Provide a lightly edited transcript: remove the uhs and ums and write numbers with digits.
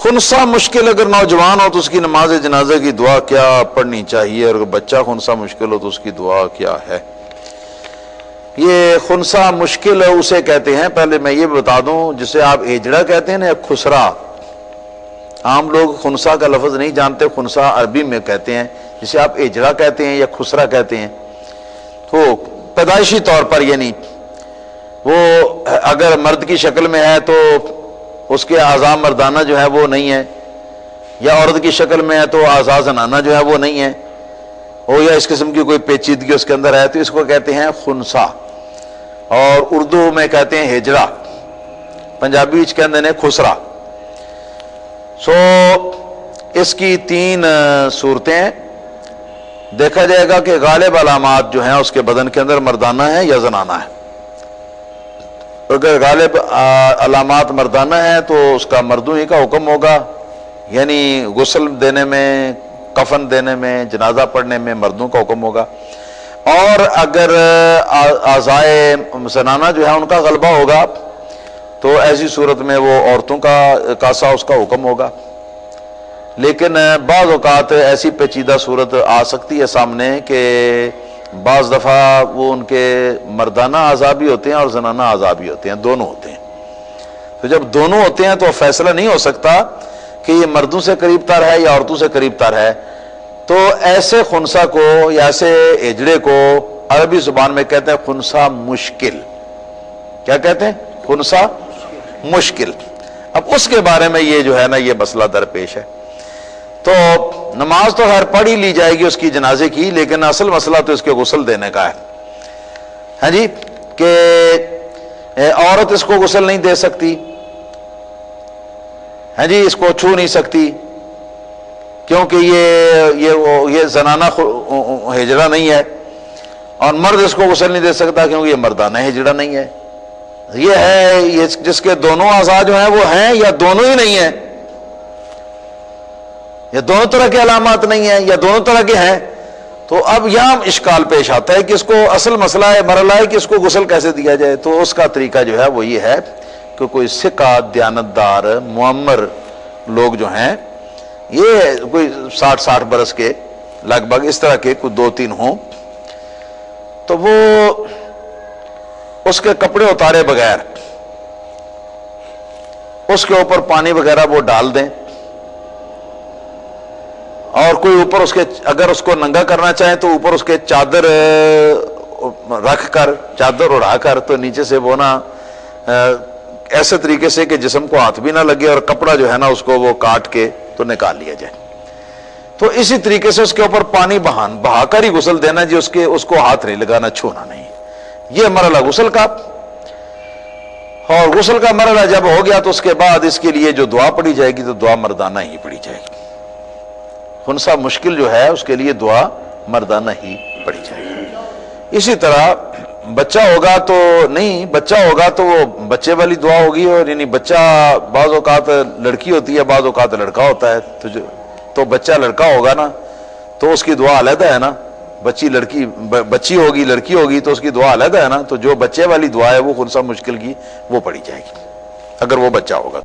خنسا مشکل اگر نوجوان ہو تو اس کی نماز جنازہ کی دعا کیا پڑھنی چاہیے، اور اگر بچہ خنسا مشکل ہو تو اس کی دعا کیا ہے؟ یہ خنسا مشکل اسے کہتے ہیں، پہلے میں یہ بتا دوں، جسے آپ ایجڑا کہتے ہیں نا، خسرا، عام لوگ خنسا کا لفظ نہیں جانتے، خنسا عربی میں کہتے ہیں، جسے آپ ایجڑا کہتے ہیں یا خسرا کہتے ہیں۔ تو پیدائشی طور پر یعنی وہ اگر مرد کی شکل میں ہے تو اس کے اعضاء مردانہ جو ہے وہ نہیں ہے، یا عورت کی شکل میں ہے تو اعضاء زنانہ جو ہے وہ نہیں ہے، ہو یا اس قسم کی کوئی پیچیدگی اس کے اندر ہے، تو اس کو کہتے ہیں خنسا، اور اردو میں کہتے ہیں ہجڑا، پنجابی کہتے ہیں خسرا۔ اس کی 3 صورتیں ہیں۔ دیکھا جائے گا کہ غالب علامات جو ہیں اس کے بدن کے اندر مردانہ ہیں یا زنانہ ہے۔ اگر غالب علامات مردانہ ہیں تو اس کا مردوں ہی کا حکم ہوگا، یعنی غسل دینے میں، کفن دینے میں، جنازہ پڑھنے میں مردوں کا حکم ہوگا، اور اگر اعضائے زنانہ جو ہے ان کا غلبہ ہوگا تو ایسی صورت میں وہ عورتوں کا سا اس کا حکم ہوگا۔ لیکن بعض اوقات ایسی پیچیدہ صورت آ سکتی ہے سامنے کہ بعض دفعہ وہ ان کے مردانہ اعضاء بھی ہوتے ہیں اور زنانہ اعضاء بھی ہوتے ہیں، دونوں ہوتے ہیں۔ تو جب دونوں ہوتے ہیں تو فیصلہ نہیں ہو سکتا کہ یہ مردوں سے قریب تر ہے یا عورتوں سے قریب تر ہے، تو ایسے خنسا کو یا ایسے اجڑے کو عربی زبان میں کہتے ہیں خنسا مشکل۔ کیا کہتے ہیں؟ خنسا مشکل۔ اب اس کے بارے میں یہ جو ہے نا، یہ مسئلہ درپیش ہے۔ تو نماز تو خیر پڑھ ہی لی جائے گی اس کی جنازے کی، لیکن اصل مسئلہ تو اس کے غسل دینے کا ہے، ہاں جی، کہ عورت اس کو غسل نہیں دے سکتی، ہاں جی، اس کو چھو نہیں سکتی، کیونکہ یہ زنانہ ہجڑا نہیں ہے، اور مرد اس کو غسل نہیں دے سکتا کیونکہ یہ مردانہ ہجڑا نہیں ہے۔ یہ ہے جس کے دونوں اعضاء جو ہیں وہ ہیں یا دونوں ہی نہیں ہیں، یا دونوں طرح کے علامات نہیں ہیں یا دونوں طرح کے ہیں، تو اب یہاں اشکال پیش آتا ہے کہ اس کو اصل مسئلہ ہے، مرحلہ ہے کہ اس کو غسل کیسے دیا جائے۔ تو اس کا طریقہ جو ہے وہ یہ ہے کہ کوئی سکہ دیانتدار معمر لوگ جو ہیں، یہ کوئی 60 برس کے لگ بھگ اس طرح کے کوئی 2-3 ہوں، تو وہ اس کے کپڑے اتارے بغیر اس کے اوپر پانی وغیرہ وہ ڈال دیں، اور کوئی اوپر اس کے، اگر اس کو ننگا کرنا چاہیں تو اوپر اس کے چادر رکھ کر، چادر اڑا کر، تو نیچے سے وہ نا ایسے طریقے سے کہ جسم کو ہاتھ بھی نہ لگے، اور کپڑا جو ہے نا اس کو وہ کاٹ کے تو نکال لیا جائے۔ تو اسی طریقے سے اس کے اوپر پانی بہا کر ہی غسل دینا جی، اس کو ہاتھ نہیں لگانا، چھونا نہیں۔ یہ مرحلہ غسل کا، اور غسل کا مرحلہ جب ہو گیا تو اس کے بعد اس کے لیے جو دعا پڑھی جائے گی تو دعا مردانہ ہی پڑھی جائے گی۔ خنسا مشکل جو ہے اس کے لیے دعا مردانہ ہی پڑھی جائے گی۔ اسی طرح بچہ ہوگا تو نہیں، بچہ ہوگا تو وہ بچے والی دعا ہوگی، اور یعنی بچہ بعض اوقات لڑکی ہوتی ہے، بعض اوقات لڑکا ہوتا ہے، تو بچہ لڑکا ہوگا نا تو اس کی دعا علیحدہ ہے نا، بچی ہوگی، لڑکی ہوگی تو اس کی دعا علیحدہ ہے نا، تو جو بچے والی دعا ہے وہ خنسا مشکل کی وہ پڑھی جائے گی اگر وہ بچہ ہوگا۔